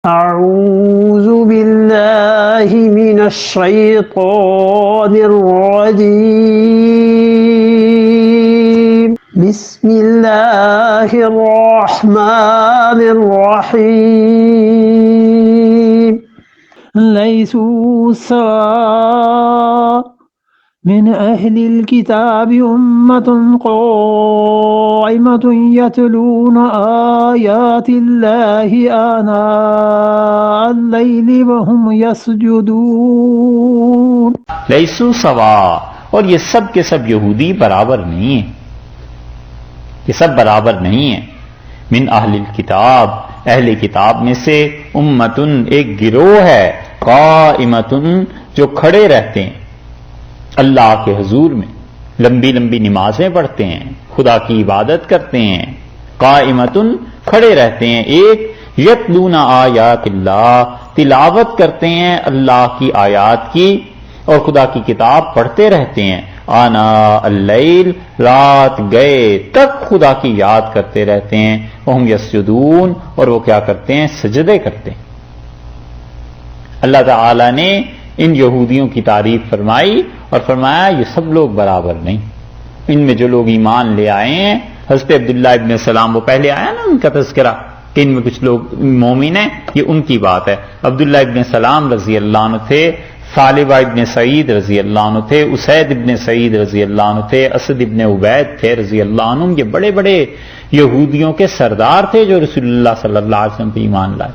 أعوذ بالله من الشيطان الرجيم بسم الله الرحمن الرحيم ليسوا سواء من أهل الكتاب أمة قائمة يتلون آيات الله آناء الليل وهم يسجدون لیسو سوا، اور یہ سب کے سب یہودی برابر نہیں ہیں، یہ سب برابر نہیں ہیں۔ من اہل الکتاب، اہل کتاب میں سے، امتن ایک گروہ ہے، قائمتن جو کھڑے رہتے ہیں اللہ کے حضور میں، لمبی لمبی نمازیں پڑھتے ہیں، خدا کی عبادت کرتے ہیں، قائمتن کھڑے رہتے ہیں، ایک یتلون آیات اللہ تلاوت کرتے ہیں اللہ کی آیات کی، اور خدا کی کتاب پڑھتے رہتے ہیں، آناء اللیل رات گئے تک خدا کی یاد کرتے رہتے ہیں، وہم یسجدون اور وہ کیا کرتے ہیں؟ سجدے کرتے ہیں۔ اللہ تعالی نے ان یہودیوں کی تعریف فرمائی اور فرمایا یہ سب لوگ برابر نہیں، ان میں جو لوگ ایمان لے آئے ہیں، حضرت عبداللہ ابن سلام، وہ پہلے آیا نا ان کا تذکرہ کہ ان میں کچھ لوگ مومن ہیں، یہ ان کی بات ہے۔ عبداللہ ابن سلام رضی اللہ عنہ تھے، ثعلبہ ابن سعید رضی اللہ عنہ تھے، اسید ابن سعید رضی اللہ عنہ تھے، اسد ابن عبید تھے رضی اللہ عنہ، یہ بڑے بڑے یہودیوں کے سردار تھے جو رسول اللہ صلی اللہ علیہ وسلم پہ ایمان لائے،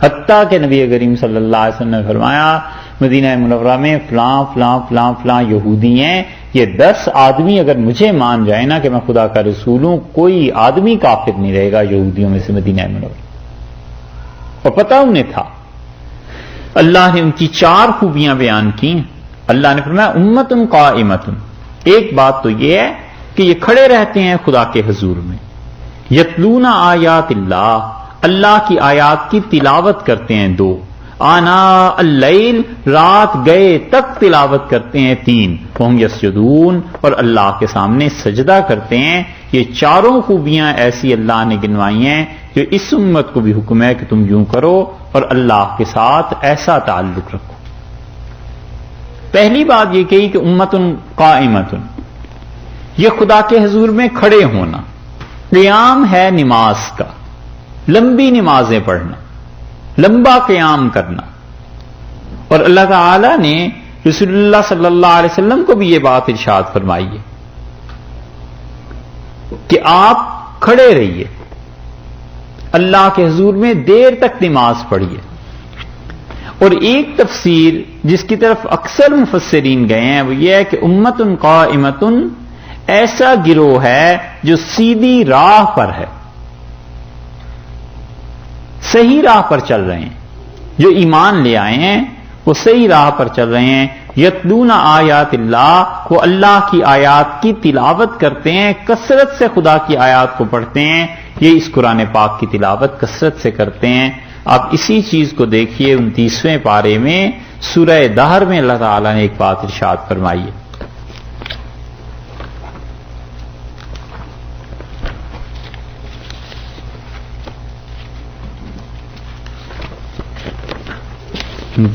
حتیٰ کہ نبی کریم صلی اللہ علیہ وسلم نے فرمایا مدینہ منورہ میں فلاں فلاں فلاں فلاں یہودی ہیں، یہ 10 آدمی اگر مجھے مان جائے نا کہ میں خدا کا رسول ہوں، کوئی آدمی کافر نہیں رہے گا یہودیوں میں سے مدینہ منورہ۔ اور پتہ انہیں تھا، اللہ نے ان کی 4 خوبیاں بیان کی۔ اللہ نے فرمایا امتن قائمتن، ایک بات تو یہ ہے کہ یہ کھڑے رہتے ہیں خدا کے حضور میں، یتلون آیات اللہ، اللہ کی آیات کی تلاوت کرتے ہیں 2، آناء اللیل رات گئے تک تلاوت کرتے ہیں 3، وہم یسجدون اور اللہ کے سامنے سجدہ کرتے ہیں۔ یہ 4 خوبیاں ایسی اللہ نے گنوائی ہیں جو اس امت کو بھی حکم ہے کہ تم یوں کرو اور اللہ کے ساتھ ایسا تعلق رکھو۔ پہلی بات یہ کہی کہ امتن قائمتن، یہ خدا کے حضور میں کھڑے ہونا، قیام ہے نماز کا، لمبی نمازیں پڑھنا، لمبا قیام کرنا۔ اور اللہ تعالی نے رسول اللہ صلی اللہ علیہ وسلم کو بھی یہ بات ارشاد فرمائی ہے کہ آپ کھڑے رہیے، اللہ کے حضور میں دیر تک نماز پڑھیے۔ اور ایک تفسیر جس کی طرف اکثر مفسرین گئے ہیں وہ یہ ہے کہ امتن قائمتن ایسا گروہ ہے جو سیدھی راہ پر ہے، صحیح راہ پر چل رہے ہیں، جو ایمان لے آئے ہیں وہ صحیح راہ پر چل رہے ہیں۔ یتلون آیات اللہ، وہ اللہ کی آیات کی تلاوت کرتے ہیں، کثرت سے خدا کی آیات کو پڑھتے ہیں، یہ اس قرآن پاک کی تلاوت کثرت سے کرتے ہیں۔ آپ اسی چیز کو دیکھیے 29ویں پارے میں سورہ دہر میں اللہ تعالیٰ نے ایک بات ارشاد فرمائی ہے،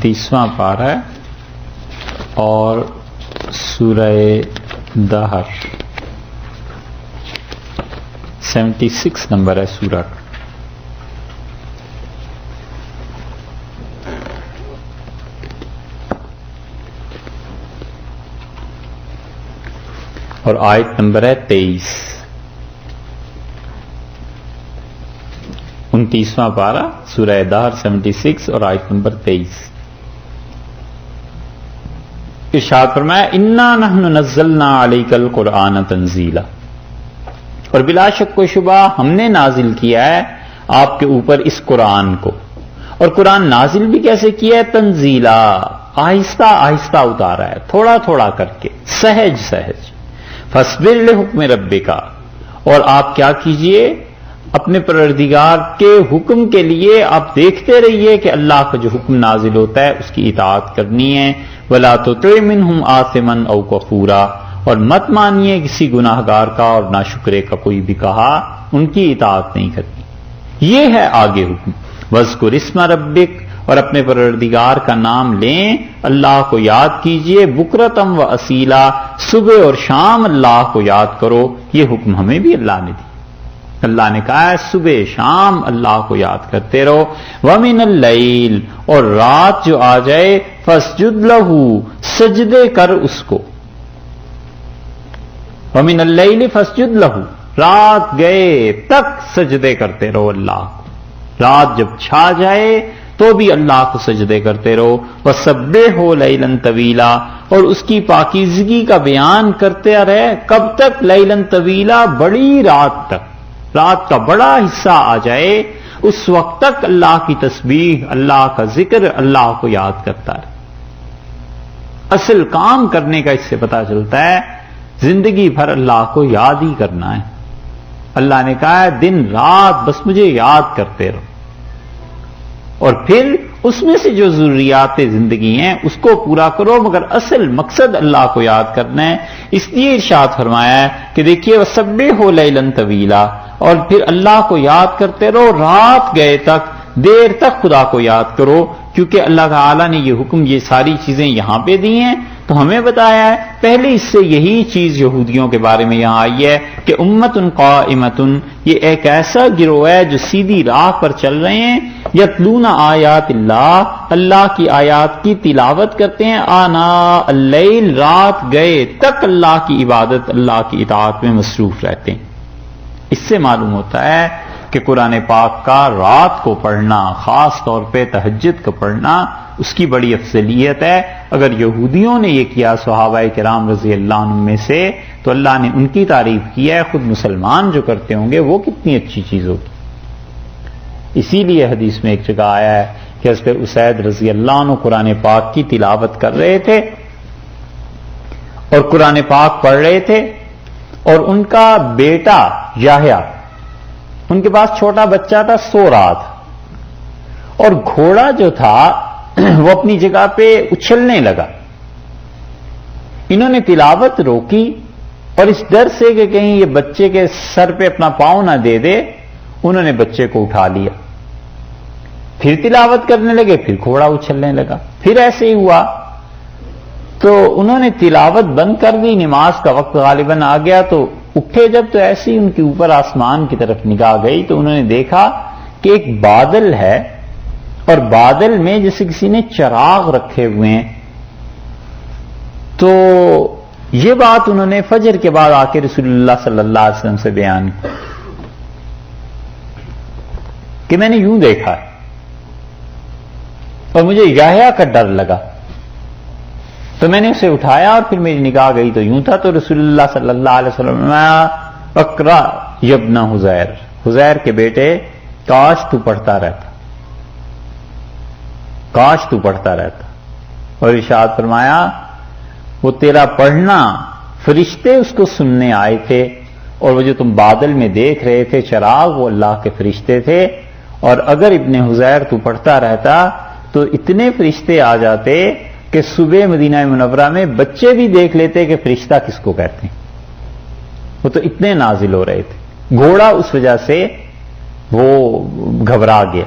تیسواں پارہ ہے اور سورہ دہر 76 نمبر ہے سورہ کا۔ اور آیت نمبر ہے 23، 29واں پارہ سورہ دہر 76 اور آیت نمبر 23۔ ارشاد فرمایا انا نحن نزلنا علیک القرآن تنزیلا، اور بلا شک و شبہ ہم نے نازل کیا ہے آپ کے اوپر اس قرآن کو، اور قرآن نازل بھی کیسے کیا ہے؟ تنزیلا، آہستہ آہستہ اتارا ہے، تھوڑا تھوڑا کر کے، سہج سہج۔ فاصبر لحکم ربک، اور آپ کیا کیجئے؟ اپنے پروردگار کے حکم کے لیے آپ دیکھتے رہیے کہ اللہ کا جو حکم نازل ہوتا ہے اس کی اطاعت کرنی ہے۔ وَلَا تُطِعْ مِنْهُمْ آثِمًا أَوْ كَفُورًا، اور مت مانیے کسی گناہ گار کا اور ناشکرے کا کوئی بھی کہا، ان کی اطاعت نہیں کرنی۔ یہ ہے آگے حکم۔ وَاذْكُرِ اسْمَ رَبِّكَ، اور اپنے پروردگار کا نام لیں، اللہ کو یاد کیجئے، بکرتم و اصیلا، صبح اور شام اللہ کو یاد کرو۔ یہ حکم ہمیں بھی اللہ نے دی، اللہ نے کہا ہے صبح شام اللہ کو یاد کرتے رہو۔ وَمِنَ اللَّيْلِ، اور رات جو آ جائے، فَاسْجُدْ لَهُ، سجدے کر اس کو۔ وَمِنَ اللَّيْلِ فَاسْجُدْ لَهُ، رات گئے تک سجدے کرتے رہو اللہ کو، رات جب چھا جائے تو بھی اللہ کو سجدے کرتے رہو۔ وَسَبِّحْهُ لَيْلًا طَوِيلًا، اور اس کی پاکیزگی کا بیان کرتے رہے، کب تک؟ لیلاً طویلا، بڑی رات تک، رات کا بڑا حصہ آ جائے اس وقت تک اللہ کی تسبیح، اللہ کا ذکر، اللہ کو یاد کرتا رہے۔ اصل کام کرنے کا اس سے پتہ چلتا ہے زندگی بھر اللہ کو یاد ہی کرنا ہے۔ اللہ نے کہا ہے دن رات بس مجھے یاد کرتے رہو، اور پھر اس میں سے جو ضروریات زندگی ہیں اس کو پورا کرو، مگر اصل مقصد اللہ کو یاد کرنا ہے۔ اس لیے ارشاد فرمایا ہے کہ دیکھیے وَسَبِّحْهُ لَيْلًا طَوِيلًا، اور پھر اللہ کو یاد کرتے رہو رات گئے تک، دیر تک خدا کو یاد کرو، کیونکہ اللہ تعالیٰ نے یہ حکم، یہ ساری چیزیں یہاں پہ دی ہیں تو ہمیں بتایا ہے۔ پہلے اس سے یہی چیز یہودیوں کے بارے میں یہاں آئی ہے کہ امتن قائمتن، یہ ایک ایسا گروہ ہے جو سیدھی راہ پر چل رہے ہیں، یتلون آیات اللہ، اللہ کی آیات کی تلاوت کرتے ہیں، آناء اللیل، رات گئے تک اللہ کی عبادت، اللہ کی اطاعت میں مصروف رہتے ہیں۔ اس سے معلوم ہوتا ہے کہ قرآن پاک کا رات کو پڑھنا، خاص طور پہ تہجد کو پڑھنا، اس کی بڑی افضلیت ہے۔ اگر یہودیوں نے یہ کیا صحابہ کرام رضی اللہ عنہ میں سے، تو اللہ نے ان کی تعریف کی ہے، خود مسلمان جو کرتے ہوں گے وہ کتنی اچھی چیز ہوگی۔ اسی لیے حدیث میں ایک جگہ آیا ہے کہ حضرت اسید رضی اللہ عنہ قرآن پاک کی تلاوت کر رہے تھے اور قرآن پاک پڑھ رہے تھے، اور ان کا بیٹا یحییٰ، ان کے پاس چھوٹا بچہ تھا، سو رہا تھا، اور گھوڑا جو تھا وہ اپنی جگہ پہ اچھلنے لگا۔ انہوں نے تلاوت روکی، اور اس ڈر سے کہ کہیں یہ بچے کے سر پہ اپنا پاؤں نہ دے دے، انہوں نے بچے کو اٹھا لیا، پھر تلاوت کرنے لگے، پھر گھوڑا اچھلنے لگا، پھر ایسے ہی ہوا، تو انہوں نے تلاوت بند کر دی، نماز کا وقت غالباً آ گیا، تو اٹھے جب تو ایسے ہی ان کے اوپر آسمان کی طرف نگاہ گئی تو انہوں نے دیکھا کہ ایک بادل ہے، اور بادل میں جیسے کسی نے چراغ رکھے ہوئے ہیں۔ تو یہ بات انہوں نے فجر کے بعد آ کے رسول اللہ صلی اللہ علیہ وسلم سے بیان کی کہ میں نے یوں دیکھا ہے، اور مجھے یحییٰ کا ڈر لگا، تو میں نے اسے اٹھایا اور پھر میری نگاہ گئی تو یوں تھا، تو رسول اللہ صلی اللہ علیہ وسلم اقرا یبن حزیر، حزیر کے بیٹے کاش تو پڑھتا رہتا، کاش تو پڑھتا رہتا، اور ارشاد فرمایا وہ تیرا پڑھنا فرشتے اس کو سننے آئے تھے، اور وہ جو تم بادل میں دیکھ رہے تھے چراغ، وہ اللہ کے فرشتے تھے، اور اگر ابن حزیر تو پڑھتا رہتا تو اتنے فرشتے آ جاتے کہ صبح مدینہ منورہ میں بچے بھی دیکھ لیتے کہ فرشتہ کس کو کہتے ہیں، وہ تو اتنے نازل ہو رہے تھے۔ گھوڑا اس وجہ سے وہ گھبرا گیا۔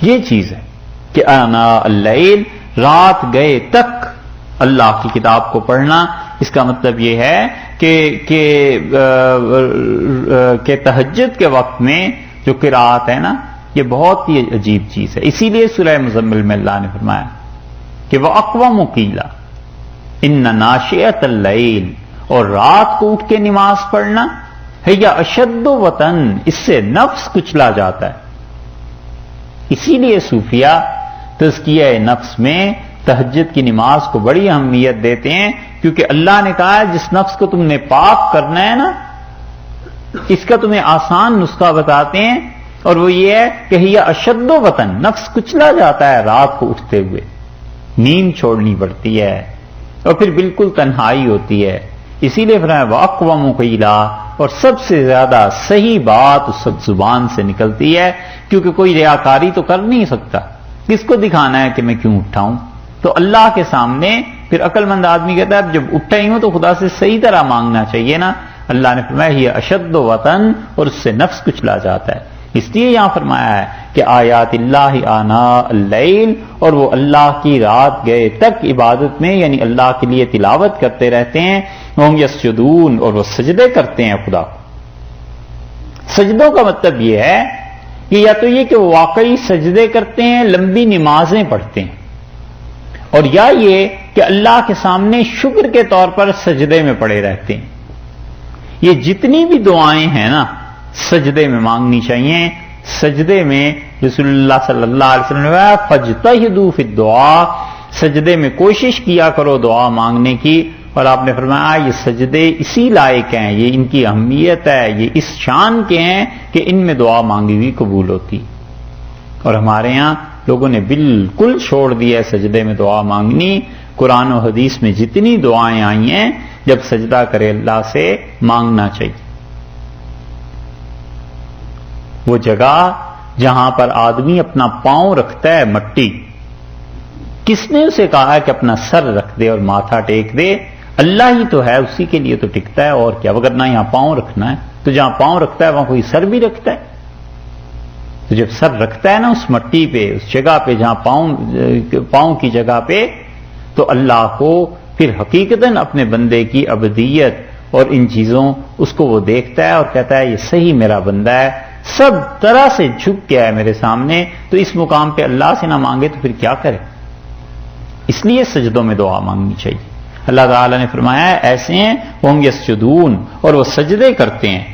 یہ چیز ہے کہ آناء اللیل، رات گئے تک اللہ کی کتاب کو پڑھنا، اس کا مطلب یہ ہے کہ تہجد کے وقت میں جو قرات ہے نا، یہ بہت ہی عجیب چیز ہے۔ اسی لیے سورہ مزمل میں اللہ نے فرمایا کہ وَأَقْوَمُ قِيلًا إِنَّ نَاشِئَةَ اللَّيْلِ، اور رات کو اٹھ کے نماز پڑھنا ہے اشد وطن، اس سے نفس کچلا جاتا ہے۔ اسی لیے صوفیہ تزکیہ نفس میں تہجد کی نماز کو بڑی اہمیت دیتے ہیں، کیونکہ اللہ نے کہا ہے جس نفس کو تم نے پاک کرنا ہے نا، اس کا تمہیں آسان نسخہ بتاتے ہیں، اور وہ یہ ہے کہ یہ اشد وطن، نفس کچلا جاتا ہے رات کو اٹھتے ہوئے، نیند چھوڑنی پڑتی ہے، اور پھر بالکل تنہائی ہوتی ہے۔ اسی لیے فرمایا وَأَقْوَمُ قِيلًا، اور سب سے زیادہ صحیح بات اس وقت زبان سے نکلتی ہے، کیونکہ کوئی ریاکاری تو کر نہیں سکتا، کس کو دکھانا ہے کہ میں کیوں اٹھا ہوں؟ تو اللہ کے سامنے پھر عقل مند آدمی کہتا ہے جب اٹھا ہی ہوں تو خدا سے صحیح طرح مانگنا چاہیے نا۔ اللہ نے فرمایا یہ اشد وطن، اور اس سے نفس کچلا جاتا ہے۔ اس لیے یہاں فرمایا ہے کہ آیات اللہ آناء اللیل، اور وہ اللہ کی رات گئے تک عبادت میں یعنی اللہ کے لیے تلاوت کرتے رہتے ہیں، ہم یسجدون، اور وہ سجدے کرتے ہیں خدا کو۔ سجدوں کا مطلب یہ ہے کہ یا تو یہ کہ وہ واقعی سجدے کرتے ہیں، لمبی نمازیں پڑھتے ہیں، اور یا یہ کہ اللہ کے سامنے شکر کے طور پر سجدے میں پڑے رہتے ہیں۔ یہ جتنی بھی دعائیں ہیں نا سجدے میں مانگنی چاہیے۔ سجدے میں رسول اللہ صلی اللہ علیہ وسلم نے کہا فاجتہدوا فی الدعاء، سجدے میں کوشش کیا کرو دعا مانگنے کی، اور آپ نے فرمایا یہ سجدے اسی لائق ہیں، یہ ان کی اہمیت ہے، یہ اس شان کے ہیں کہ ان میں دعا مانگی ہوئی قبول ہوتی۔ اور ہمارے یہاں لوگوں نے بالکل چھوڑ دیا ہے سجدے میں دعا مانگنی۔ قرآن و حدیث میں جتنی دعائیں آئی ہیں جب سجدہ کرے اللہ سے مانگنا چاہیے۔ وہ جگہ جہاں پر آدمی اپنا پاؤں رکھتا ہے مٹی، کس نے اسے کہا ہے کہ اپنا سر رکھ دے اور ماتھا ٹیک دے؟ اللہ ہی تو ہے، اسی کے لیے تو ٹکتا ہے، اور کیا؟ وگرنہ یہاں پاؤں رکھنا ہے تو جہاں پاؤں رکھتا ہے وہاں کوئی سر بھی رکھتا ہے؟ تو جب سر رکھتا ہے نا اس مٹی پہ، اس جگہ پہ جہاں پاؤں کی جگہ پہ، تو اللہ کو پھر حقیقتاً اپنے بندے کی عبدیت اور ان چیزوں اس کو وہ دیکھتا ہے اور کہتا ہے یہ صحیح میرا بندہ ہے، سب طرح سے جھک گیا ہے میرے سامنے، تو اس مقام پہ اللہ سے نہ مانگے تو پھر کیا کرے؟ اس لیے سجدوں میں دعا مانگنی چاہیے۔ اللہ تعالیٰ نے فرمایا ہے ایسے ہیں وہ یسجدون، اور وہ سجدے کرتے ہیں۔